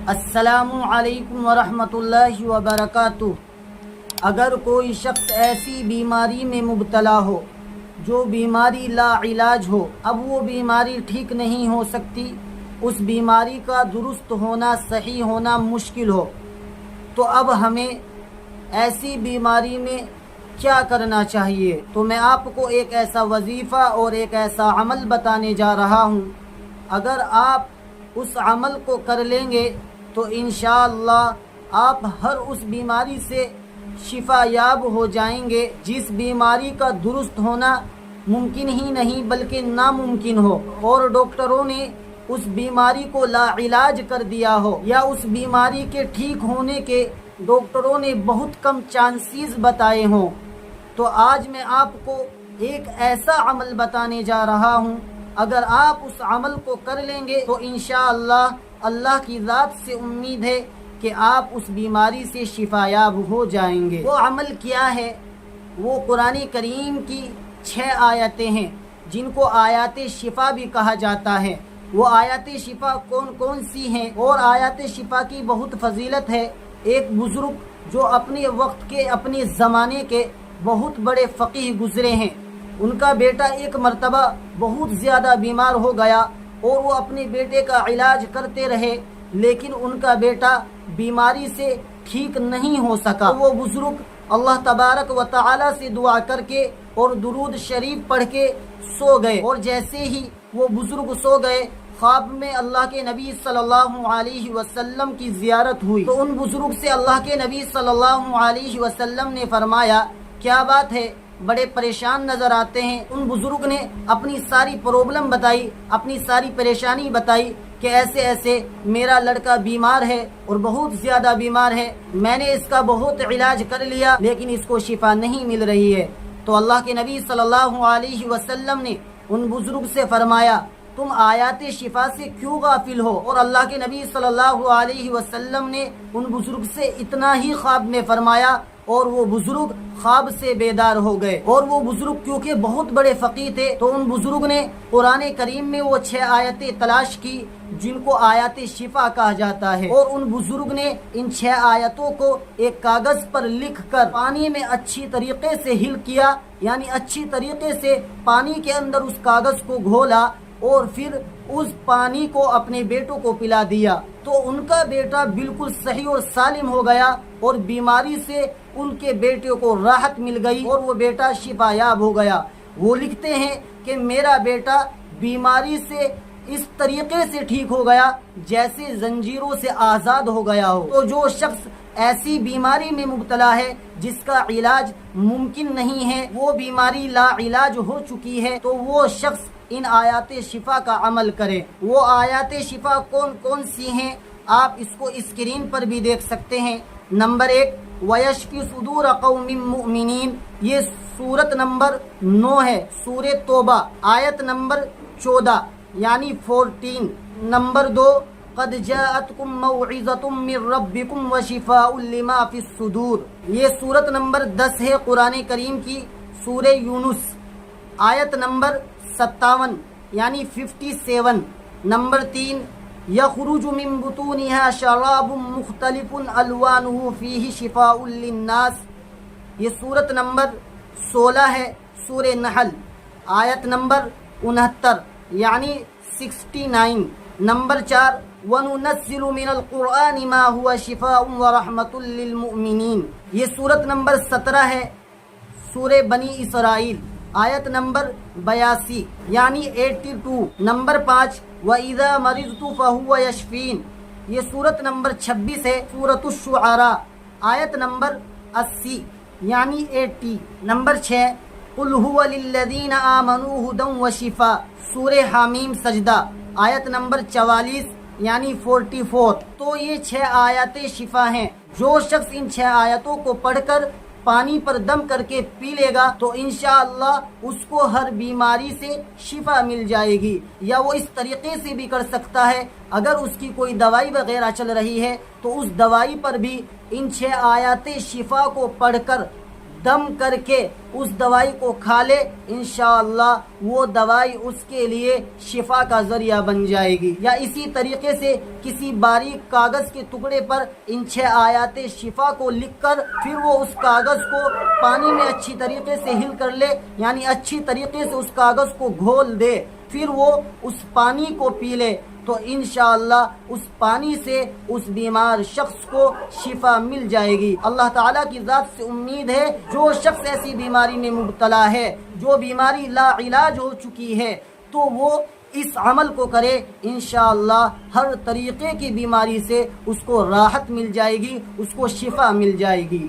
السلام علیکم ورحمۃ اللہ وبرکاتہ۔ اگر کوئی شخص ایسی بیماری میں مبتلا ہو جو بیماری لا علاج ہو، اب وہ بیماری ٹھیک نہیں ہو سکتی، اس بیماری کا درست ہونا، صحیح ہونا مشکل ہو، تو اب ہمیں ایسی بیماری میں کیا کرنا چاہیے؟ تو میں آپ کو ایک ایسا وظیفہ اور ایک ایسا عمل بتانے جا رہا ہوں۔ اگر آپ اس عمل کو کر لیں گے تو انشاءاللہ آپ ہر اس بیماری سے شفا یاب ہو جائیں گے جس بیماری کا درست ہونا ممکن ہی نہیں بلکہ ناممکن ہو، اور ڈاکٹروں نے اس بیماری کو لا علاج کر دیا ہو، یا اس بیماری کے ٹھیک ہونے کے ڈاکٹروں نے بہت کم چانسز بتائے ہوں۔ تو آج میں آپ کو ایک ایسا عمل بتانے جا رہا ہوں، اگر آپ اس عمل کو کر لیں گے تو انشاءاللہ اللہ کی ذات سے امید ہے کہ آپ اس بیماری سے شفا یاب ہو جائیں گے۔ وہ عمل کیا ہے؟ وہ قرآن کریم کی 6 آیتیں ہیں جن کو آیات شفا بھی کہا جاتا ہے۔ وہ آیات شفا کون کون سی ہیں؟ اور آیات شفا کی بہت فضیلت ہے۔ ایک بزرگ جو اپنے وقت کے، اپنے زمانے کے بہت بڑے فقیہ گزرے ہیں، ان کا بیٹا ایک مرتبہ بہت زیادہ بیمار ہو گیا اور وہ اپنے بیٹے کا علاج کرتے رہے، لیکن ان کا بیٹا بیماری سے ٹھیک نہیں ہو سکا۔ وہ بزرگ اللہ تبارک و تعالی سے دعا کر کے اور درود شریف پڑھ کے سو گئے، اور جیسے ہی وہ بزرگ سو گئے، خواب میں اللہ کے نبی صلی اللہ علیہ وسلم کی زیارت ہوئی۔ تو ان بزرگ سے اللہ کے نبی صلی اللہ علیہ وسلم نے فرمایا، کیا بات ہے، بڑے پریشان نظر آتے ہیں۔ ان بزرگ نے اپنی ساری پرابلم بتائی، اپنی ساری پریشانی بتائی کہ ایسے ایسے میرا لڑکا بیمار ہے اور بہت زیادہ بیمار ہے، میں نے اس کا بہت علاج کر لیا لیکن اس کو شفا نہیں مل رہی ہے۔ تو اللہ کے نبی صلی اللہ علیہ وسلم نے ان بزرگ سے فرمایا، تم آیات شفا سے کیوں غافل ہو؟ اور اللہ کے نبی صلی اللہ علیہ وسلم نے ان بزرگ سے اتنا ہی خواب میں فرمایا، اور وہ بزرگ خواب سے بیدار ہو گئے۔ اور وہ بزرگ کیونکہ بہت بڑے فقیہ تھے تو ان بزرگ نے قرآن کریم میں وہ 6 آیتیں تلاش کی جن کو آیات شفا کہا جاتا ہے، اور ان بزرگ نے ان 6 آیتوں کو ایک کاغذ پر لکھ کر پانی میں اچھی طریقے سے ہل کیا، یعنی اچھی طریقے سے پانی کے اندر اس کاغذ کو گھولا، اور پھر اس پانی کو اپنے بیٹوں کو پلا دیا۔ تو ان کا بیٹا بالکل صحیح اور سالم ہو گیا، اور بیماری سے ان کے بیٹے کو راحت مل گئی اور وہ بیٹا شفا یاب ہو گیا۔ وہ لکھتے ہیں کہ میرا بیٹا بیماری سے اس طریقے سے ٹھیک ہو گیا جیسے زنجیروں سے آزاد ہو گیا ہو۔ تو جو شخص ایسی بیماری میں مبتلا ہے جس کا علاج ممکن نہیں ہے، وہ بیماری لا علاج ہو چکی ہے، تو وہ شخص ان آیات شفا کا عمل کرے۔ وہ آیات شفا کون کون سی ہیں؟ آپ اس کو اسکرین پر بھی دیکھ سکتے ہیں۔ نمبر 1، وَيَشْفِ صُدُورَ قَوْمٍ مُؤْمِنِينَ، یہ سورت نمبر 9 ہے، سورہ توبہ، آیت نمبر 14 یعنی 14۔ نمبر 2، قَدْ جَاءَتْكُمْ مَوْعِظَةٌ مِّن رَبِّكُمْ وَشِفَاءٌ لِّمَا فِي الصُّدُورِ، یہ سورت نمبر 10 ہے قرآن کریم کی، سورہ یونس، آیت نمبر 57 یعنی 57۔ نمبر 3، یخرج من بطونها شراب مختلف الوانه فیہ شفاء للناس، یہ سورت نمبر 16 ہے، سورہ نحل، آیت نمبر 69 یعنی 69۔ نمبر 4، وَنُنَزِّلُ مِنَ الْقُرْآنِ مَا هُوَ شِفَاءٌ وَرَحْمَةٌ لِّلْمُؤْمِنِينَ، یہ سورت نمبر 17 ہے، سورہ بنی اسرائیل، آیت نمبر 82 یعنی 82۔ نمبر 5، وَإِذَا مَرِضْتُ فَهُوَ يَشْفِينِ، یہ سورت نمبر 26 ہے، سورۃ الشعراء، آیت نمبر 80 یعنی 80۔ نمبر 6، قُلْ هُوَ لِلَّذِينَ آمَنُوا هُدًى وَشِفَاءٌ، سورہ حامیم سجدہ، آیت نمبر 44 یعنی 44۔ تو یہ 6 آیات شفا ہیں۔ جو شخص ان 6 آیتوں کو پڑھ کر پانی پر دم کر کے پی لے گا تو انشاءاللہ اس کو ہر بیماری سے شفا مل جائے گی۔ یا وہ اس طریقے سے بھی کر سکتا ہے، اگر اس کی کوئی دوائی وغیرہ چل رہی ہے تو اس دوائی پر بھی ان 6 آیات شفا کو پڑھ کر دم کر کے اس دوائی کو کھا لے، انشاءاللہ وہ دوائی اس کے لیے شفا کا ذریعہ بن جائے گی۔ یا اسی طریقے سے کسی باریک کاغذ کے ٹکڑے پر ان 6 آیات شفا کو لکھ کر پھر وہ اس کاغذ کو پانی میں اچھی طریقے سے ہل کر لے، یعنی اچھی طریقے سے اس کاغذ کو گھول دے، پھر وہ اس پانی کو پی لے، تو انشاءاللہ اس پانی سے اس بیمار شخص کو شفا مل جائے گی۔ اللہ تعالیٰ کی ذات سے امید ہے جو شخص ایسی بیماری میں مبتلا ہے، جو بیماری لا علاج ہو چکی ہے، تو وہ اس عمل کو کرے، انشاءاللہ ہر طریقے کی بیماری سے اس کو راحت مل جائے گی، اس کو شفا مل جائے گی۔